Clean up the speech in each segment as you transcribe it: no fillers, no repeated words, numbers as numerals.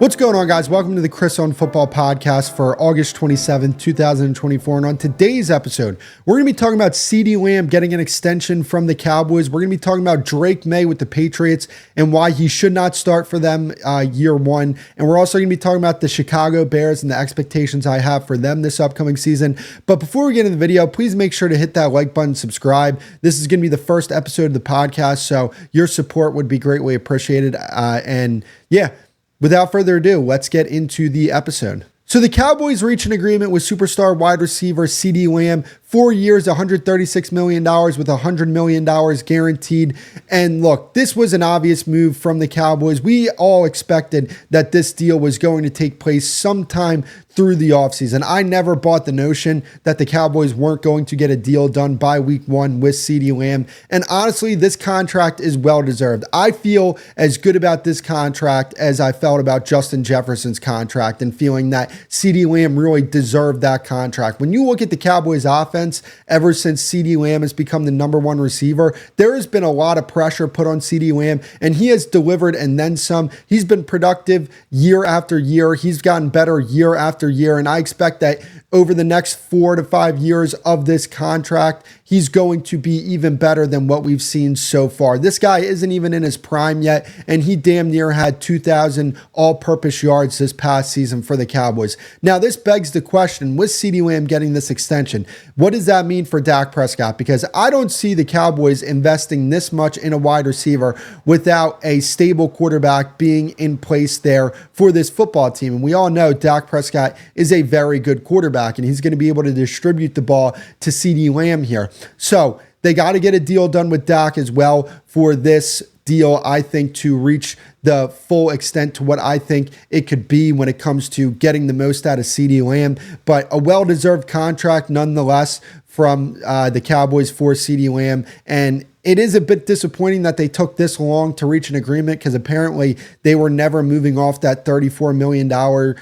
What's going on, guys? Welcome to the Chris on Football podcast for August 27th, 2024. And on today's episode, we're going to be talking about CeeDee Lamb getting an extension from the Cowboys. We're going to be talking about Drake Maye with the Patriots and why he should not start for them year one. And we're also going to be talking about the Chicago Bears and the expectations I have for them this upcoming season. But before we get into the video, please make sure to hit that like button, subscribe. This is going to be the first episode of the podcast, so your support would be greatly appreciated. Without further ado, let's get into the episode. So the Cowboys reached an agreement with superstar wide receiver CeeDee Lamb, 4 years, $136 million with $100 million guaranteed. And look, this was an obvious move from the Cowboys. We all expected that this deal was going to take place sometime through the offseason. I never bought the notion that the Cowboys weren't going to get a deal done by week one with CeeDee Lamb. And honestly, this contract is well-deserved. I feel as good about this contract as I felt about Justin Jefferson's contract, and feeling that CeeDee Lamb really deserved that contract. When you look at the Cowboys offense, ever since CeeDee Lamb has become the number one receiver, there has been a lot of pressure put on CeeDee Lamb, and he has delivered and then some. He's been productive year after year. He's gotten better year after year, and I expect that over the next 4 to 5 years of this contract, he's going to be even better than what we've seen so far. This guy isn't even in his prime yet, and he damn near had 2,000 all-purpose yards this past season for the Cowboys. Now, this begs the question, with CeeDee Lamb getting this extension, what does that mean for Dak Prescott? Because I don't see the Cowboys investing this much in a wide receiver without a stable quarterback being in place there for this football team. And we all know Dak Prescott is a very good quarterback, and he's going to be able to distribute the ball to CeeDee Lamb here. So they got to get a deal done with Dak as well for this deal, I think, to reach the full extent to what I think it could be when it comes to getting the most out of CeeDee Lamb. But a well-deserved contract nonetheless from the Cowboys for CeeDee Lamb. And it is a bit disappointing that they took this long to reach an agreement, because apparently they were never moving off that $34 million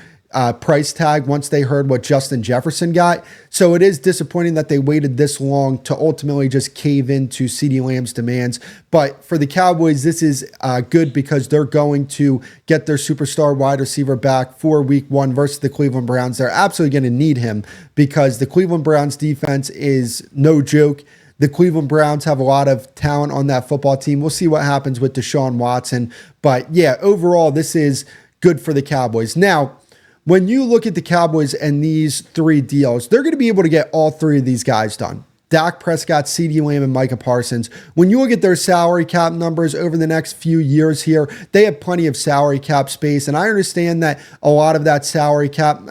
price tag once they heard what Justin Jefferson got. So it is disappointing that they waited this long to ultimately just cave into CeeDee Lamb's demands. But for the Cowboys, this is good, because they're going to get their superstar wide receiver back for week one versus the Cleveland Browns. They're absolutely going to need him, because the Cleveland Browns defense is no joke. The Cleveland Browns have a lot of talent on that football team. We'll see what happens with Deshaun Watson. But yeah, overall, this is good for the Cowboys. Now, when you look at the Cowboys and these three deals, they're going to be able to get all three of these guys done. Dak Prescott, CeeDee Lamb, and Micah Parsons. When you look at their salary cap numbers over the next few years here, they have plenty of salary cap space. And I understand that a lot of that salary cap,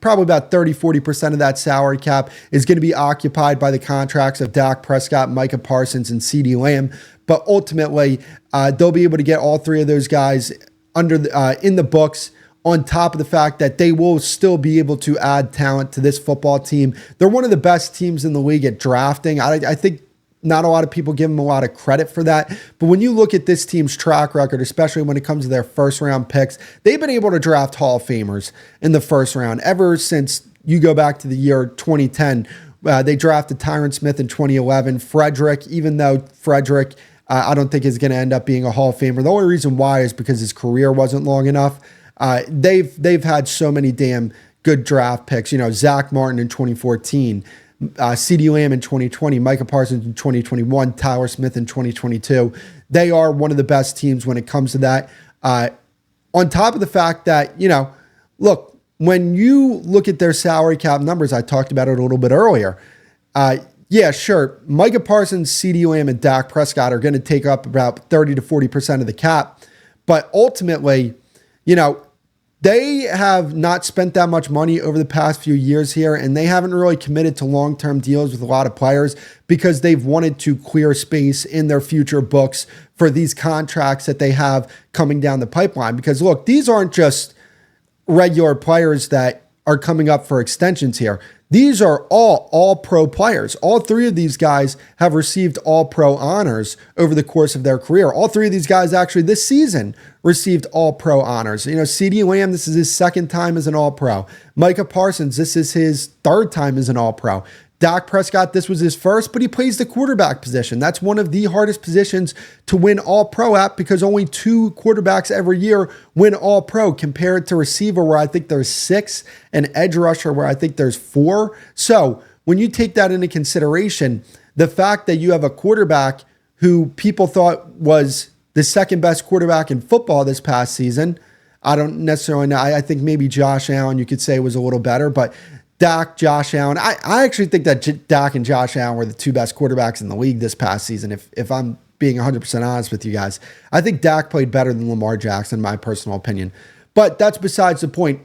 probably about 30-40% of that salary cap, is going to be occupied by the contracts of Dak Prescott, Micah Parsons, and CeeDee Lamb. But ultimately, they'll be able to get all three of those guys in the books, on top of the fact that they will still be able to add talent to this football team. They're one of the best teams in the league at drafting. I think not a lot of people give them a lot of credit for that. But when you look at this team's track record, especially when it comes to their first-round picks, they've been able to draft Hall of Famers in the first round ever since you go back to the year 2010. They drafted Tyron Smith in 2011. Frederick, even though Frederick, I don't think is going to end up being a Hall of Famer. The only reason why is because his career wasn't long enough. They've had so many damn good draft picks. You know, Zach Martin in 2014, CeeDee Lamb in 2020, Micah Parsons in 2021, Tyler Smith in 2022. They are one of the best teams when it comes to that. On top of the fact that, look, when you look at their salary cap numbers, I talked about it a little bit earlier. Yeah, sure. Micah Parsons, CeeDee Lamb, and Dak Prescott are going to take up about 30 to 40% of the cap. But ultimately, they have not spent that much money over the past few years here, and they haven't really committed to long-term deals with a lot of players, because they've wanted to clear space in their future books for these contracts that they have coming down the pipeline. Because look, these aren't just regular players that are coming up for extensions here. These are all pro players. All three of these guys have received all pro honors over the course of their career. All three of these guys actually this season received All-Pro honors. CeeDee Lamb, this is his second time as an All-Pro. Micah Parsons, this is his third time as an All-Pro. Dak Prescott, this was his first, but he plays the quarterback position. That's one of the hardest positions to win All-Pro at because only 2 quarterbacks every year win All-Pro compared to receiver where I think there's 6 and edge rusher where I think there's 4. So when you take that into consideration, the fact that you have a quarterback who people thought was the second best quarterback in football this past season, I don't necessarily know. I think maybe Josh Allen you could say was a little better, but Dak, Josh Allen. I actually think that Dak and Josh Allen were the 2 best quarterbacks in the league this past season. If I'm being 100% honest with you guys, I think Dak played better than Lamar Jackson, in my personal opinion. But that's besides the point.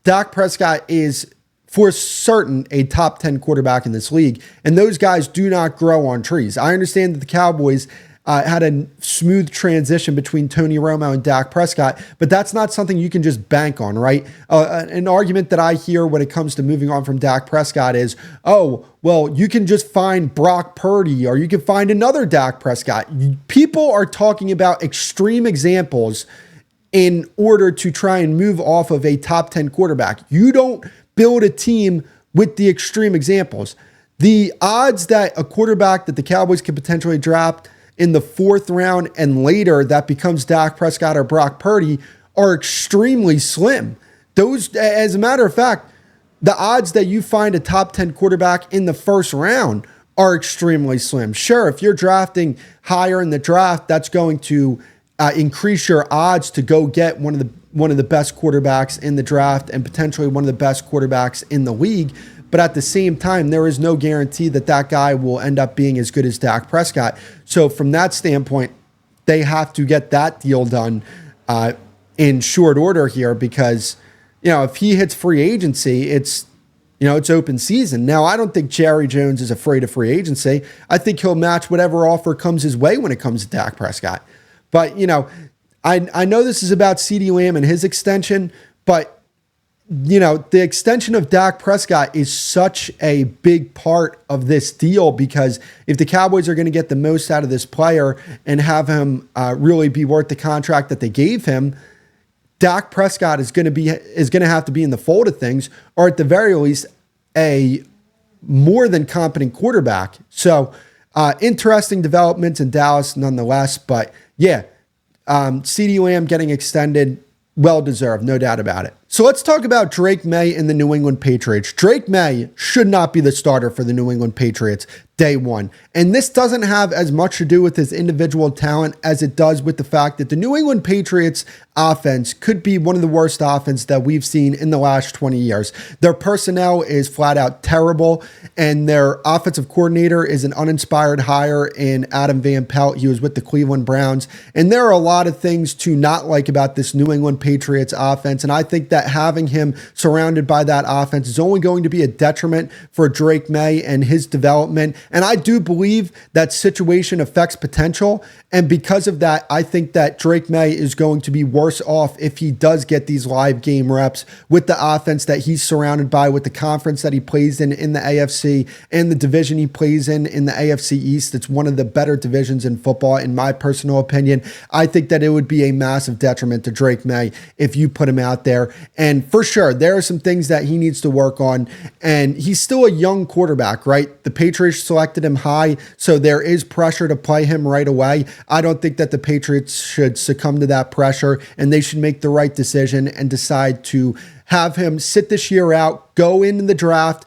Dak Prescott is for certain a top 10 quarterback in this league, and those guys do not grow on trees. I understand that the Cowboys had a smooth transition between Tony Romo and Dak Prescott, but that's not something you can just bank on, right? An argument that I hear when it comes to moving on from Dak Prescott is, oh, well, you can just find Brock Purdy or you can find another Dak Prescott. People are talking about extreme examples in order to try and move off of a top 10 quarterback. You don't build a team with the extreme examples. The odds that a quarterback that the Cowboys could potentially draft in the 4th round and later that becomes Dak Prescott or Brock Purdy are extremely slim. Those, as a matter of fact, the odds that you find a top 10 quarterback in the 1st round are extremely slim. Sure, if you're drafting higher in the draft, that's going to increase your odds to go get one of the best quarterbacks in the draft and potentially one of the best quarterbacks in the league. But at the same time, there is no guarantee that that guy will end up being as good as Dak Prescott. So from that standpoint, they have to get that deal done in short order here because, if he hits free agency, it's open season. Now, I don't think Jerry Jones is afraid of free agency. I think he'll match whatever offer comes his way when it comes to Dak Prescott. But, I know this is about CeeDee Lamb and his extension, but the extension of Dak Prescott is such a big part of this deal because if the Cowboys are going to get the most out of this player and have him really be worth the contract that they gave him, Dak Prescott is going to have to be in the fold of things, or at the very least, a more than competent quarterback. So interesting developments in Dallas nonetheless, but yeah, CeeDee Lamb getting extended, well-deserved, no doubt about it. So let's talk about Drake Maye and the New England Patriots. Drake Maye should not be the starter for the New England Patriots day one. And this doesn't have as much to do with his individual talent as it does with the fact that the New England Patriots offense could be one of the worst offense that we've seen in the last 20 years. Their personnel is flat out terrible, and their offensive coordinator is an uninspired hire in Adam Van Pelt. He was with the Cleveland Browns. And there are a lot of things to not like about this New England Patriots offense. And I think that having him surrounded by that offense is only going to be a detriment for Drake Maye and his development. And I do believe that situation affects potential. And because of that, I think that Drake Maye is going to be worse off if he does get these live game reps with the offense that he's surrounded by, with the conference that he plays in the AFC and the division he plays in the AFC East. It's one of the better divisions in football, in my personal opinion. I think that it would be a massive detriment to Drake Maye if you put him out there. And for sure, there are some things that he needs to work on. And he's still a young quarterback, right? The Patriots selected him high, so there is pressure to play him right away. I don't think that the Patriots should succumb to that pressure, and they should make the right decision and decide to have him sit this year out, go into the draft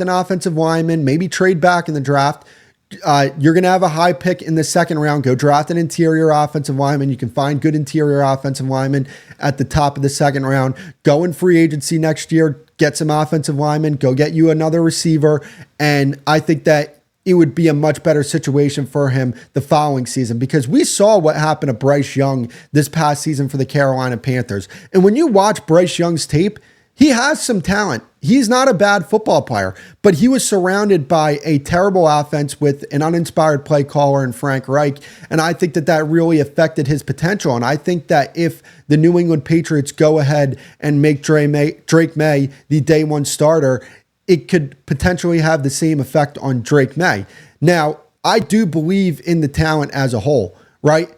an offensive lineman, maybe trade back in the draft. You're going to have a high pick in the 2nd round. Go draft an interior offensive lineman. You can find good interior offensive linemen at the top of the 2nd round. Go in free agency next year, get some offensive linemen, go get you another receiver. And I think that it would be a much better situation for him the following season, because we saw what happened to Bryce Young this past season for the Carolina Panthers. And when you watch Bryce Young's tape, he has some talent. He's not a bad football player, but he was surrounded by a terrible offense with an uninspired play caller in Frank Reich. And I think that that really affected his potential. And I think that if the New England Patriots go ahead and make Drake Maye the day one starter, it could potentially have the same effect on Drake Maye. Now, I do believe in the talent as a whole, right?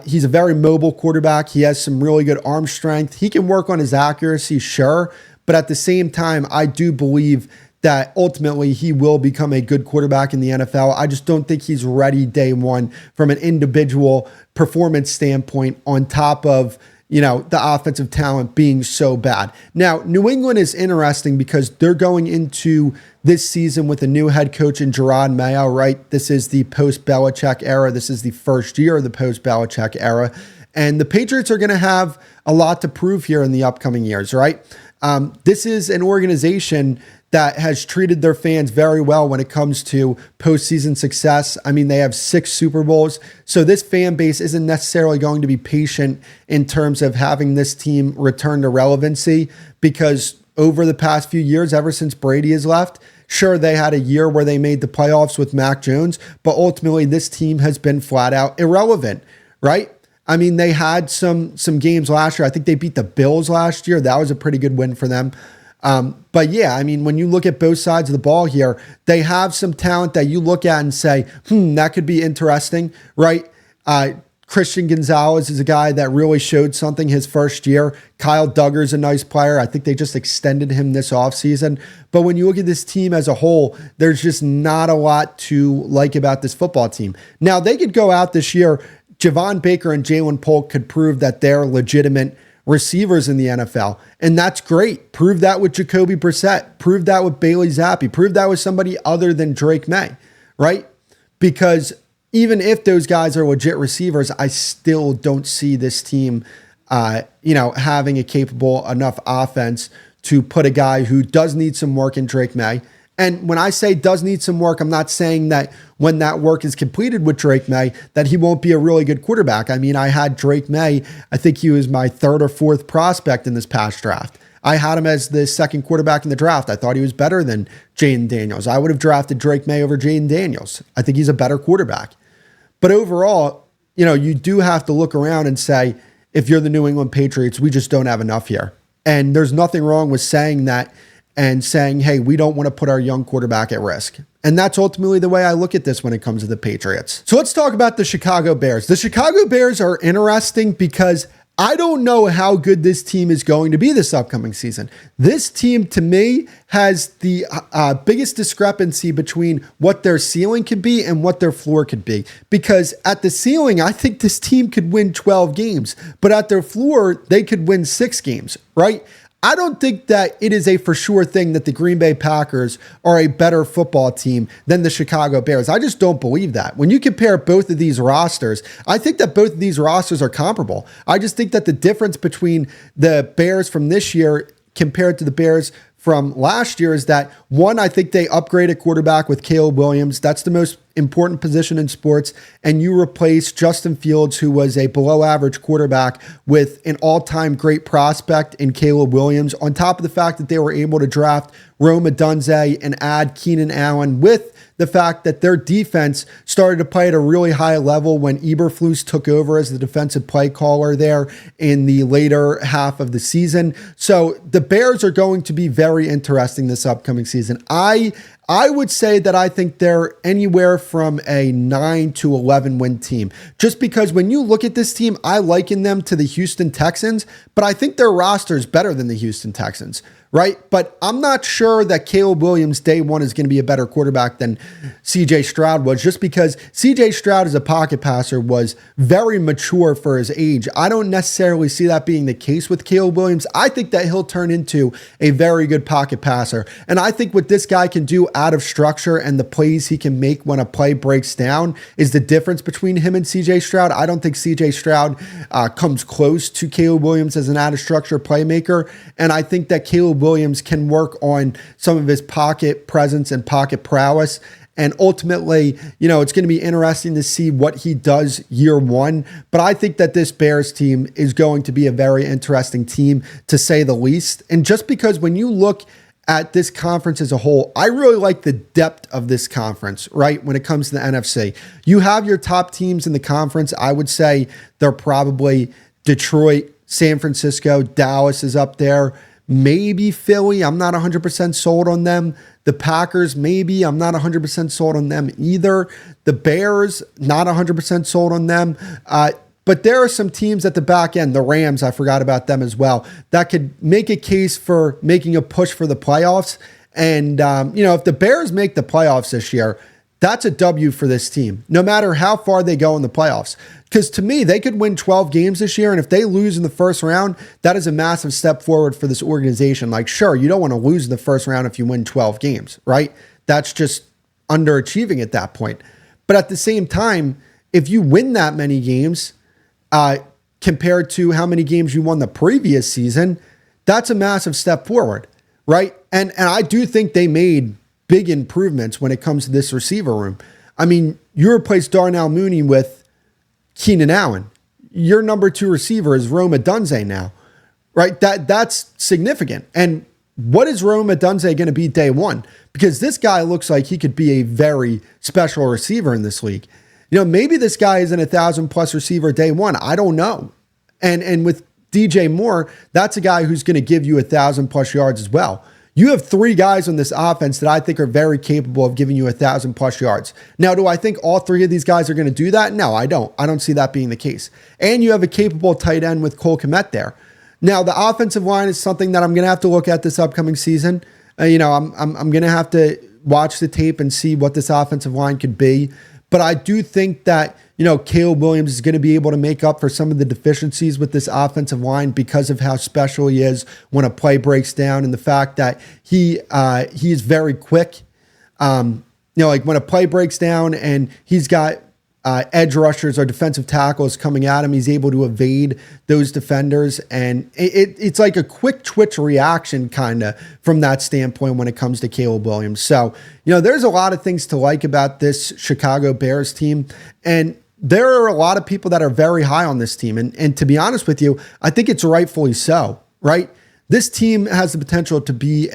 He's a very mobile quarterback. He has some really good arm strength. He can work on his accuracy, sure. But at the same time, I do believe that ultimately he will become a good quarterback in the NFL. I just don't think he's ready day one from an individual performance standpoint on top of, the offensive talent being so bad. Now, New England is interesting because they're going into this season with a new head coach in Gerard Mayo, right? This is the post-Belichick era. This is the first year of the post-Belichick era. And the Patriots are going to have a lot to prove here in the upcoming years, right? This is an organization that has treated their fans very well when it comes to postseason success. I mean, they have 6 Super Bowls. So this fan base isn't necessarily going to be patient in terms of having this team return to relevancy, because over the past few years, ever since Brady has left, sure, they had a year where they made the playoffs with Mac Jones, but ultimately this team has been flat out irrelevant, right? I mean, they had some games last year. I think they beat the Bills last year. That was a pretty good win for them. But yeah, I mean, when you look at both sides of the ball here, they have some talent that you look at and say, that could be interesting, right? Christian Gonzalez is a guy that really showed something his first year. Kyle Duggar's a nice player. I think they just extended him this offseason. But when you look at this team as a whole, there's just not a lot to like about this football team. Now, they could go out this year. Javon Baker and Jalen Polk could prove that they're legitimate receivers in the NFL. And that's great. Prove that with Jacoby Brissett. Prove that with Bailey Zappi. Prove that with somebody other than Drake May, right? Because even if those guys are legit receivers, I still don't see this team, having a capable enough offense to put a guy who does need some work in Drake May. And when I say does need some work, I'm not saying that when that work is completed with Drake May, that he won't be a really good quarterback. I mean, I had Drake May. I think he was my 3rd or 4th prospect in this past draft. I had him as the 2nd quarterback in the draft. I thought he was better than Jaden Daniels. I would have drafted Drake May over Jaden Daniels. I think he's a better quarterback. But overall, you do have to look around and say, if you're the New England Patriots, we just don't have enough here. And there's nothing wrong with saying that and saying, hey, we don't want to put our young quarterback at risk. And that's ultimately the way I look at this when it comes to the Patriots. So let's talk about the Chicago Bears. The Chicago Bears are interesting because I don't know how good this team is going to be this upcoming season. This team, to me, has the biggest discrepancy between what their ceiling could be and what their floor could be. Because at the ceiling, I think this team could win 12 games. But at their floor, they could win 6 games, right? I don't think that it is a for sure thing that the Green Bay Packers are a better football team than the Chicago Bears. I just don't believe that. When you compare both of these rosters, I think that both of these rosters are comparable. I just think that the difference between the Bears from this year compared to the Bears from last year is that, one, I think they upgraded quarterback with Caleb Williams. That's the most important position in sports. And you replace Justin Fields, who was a below average quarterback, with an all-time great prospect in Caleb Williams, on top of the fact that they were able to draft Rome Odunze and add Keenan Allen, with the fact that their defense started to play at a really high level when Eberflus took over as the defensive play caller there in the later half of the season. So the Bears are going to be very interesting this upcoming season. I would say that I think they're anywhere from a 9 to 11 win team. Just because when you look at this team, I liken them to the Houston Texans, but I think their roster is better than the Houston Texans, right? But I'm not sure that Caleb Williams day one is going to be a better quarterback than CJ Stroud was, just because CJ Stroud as a pocket passer was very mature for his age. I don't necessarily see that being the case with Caleb Williams. I think that he'll turn into a very good pocket passer. And I think what this guy can do out of structure and the plays he can make when a play breaks down is the difference between him and CJ Stroud. I don't think CJ Stroud comes close to Caleb Williams as an out of structure playmaker. And I think that Caleb Williams can work on some of his pocket presence and pocket prowess. And ultimately, it's going to be interesting to see what he does year one. But I think that this Bears team is going to be a very interesting team, to say the least. And just because when you look at this conference as a whole, I really like the depth of this conference, right? When it comes to the NFC, you have your top teams in the conference. I would say they're probably Detroit, San Francisco, Dallas is up there. Maybe Philly. I'm not 100% sold on them. The Packers, maybe. I'm not 100% sold on them either. The Bears, not 100% sold on them. But there are some teams at the back end, the Rams, I forgot about them as well, that could make a case for making a push for the playoffs. And, if the Bears make the playoffs this year, that's a W for this team, no matter how far they go in the playoffs. Because to me, they could win 12 games this year. And if they lose in the first round, that is a massive step forward for this organization. Like, sure, you don't want to lose in the first round if you win 12 games, right? That's just underachieving at that point. But at the same time, if you win that many games, compared to how many games you won the previous season, that's a massive step forward, right? And I do think they made big improvements when it comes to this receiver room. I mean, you replaced Darnell Mooney with Keenan Allen. Your number 2 receiver is Rome Odunze now, right? That's significant. And what is Rome Odunze going to be day one? Because this guy looks like he could be a very special receiver in this league. Maybe this guy isn't 1,000+ receiver day one. I don't know. And with DJ Moore, that's a guy who's going to give you 1,000+ yards as well. You have 3 guys on this offense that I think are very capable of giving you 1,000+ yards. Now, do I think all 3 of these guys are going to do that? No, I don't. I don't see that being the case. And you have a capable tight end with Cole Kmet there. Now, the offensive line is something that I'm going to have to look at this upcoming season. I'm going to have to watch the tape and see what this offensive line could be. But I do think that, Caleb Williams is going to be able to make up for some of the deficiencies with this offensive line because of how special he is when a play breaks down and the fact that he is very quick. Like when a play breaks down and he's got edge rushers or defensive tackles coming at him, he's able to evade those defenders. And it's like a quick twitch reaction kind of from that standpoint when it comes to Caleb Williams. So, there's a lot of things to like about this Chicago Bears team. And there are a lot of people that are very high on this team. And to be honest with you, I think it's rightfully so, right? This team has the potential to be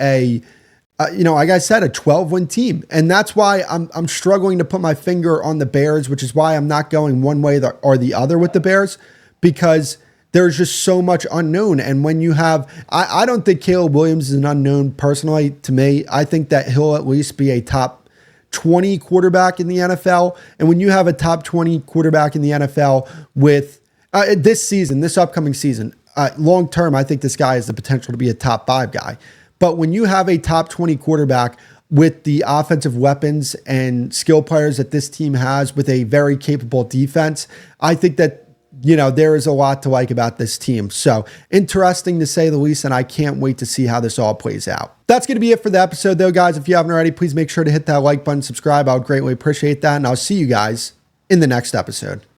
like I said, a 12-win team. And that's why I'm struggling to put my finger on the Bears, which is why I'm not going one way or the other with the Bears, because there's just so much unknown. And when you have, I don't think Caleb Williams is an unknown personally to me. I think that he'll at least be a top 20 quarterback in the NFL. And when you have a top 20 quarterback in the NFL with this upcoming season, long term, I think this guy has the potential to be a top 5 guy. But when you have a top 20 quarterback with the offensive weapons and skill players that this team has with a very capable defense, I think that, there is a lot to like about this team. So interesting to say the least, and I can't wait to see how this all plays out. That's going to be it for the episode though, guys. If you haven't already, please make sure to hit that like button, subscribe. I would greatly appreciate that. And I'll see you guys in the next episode.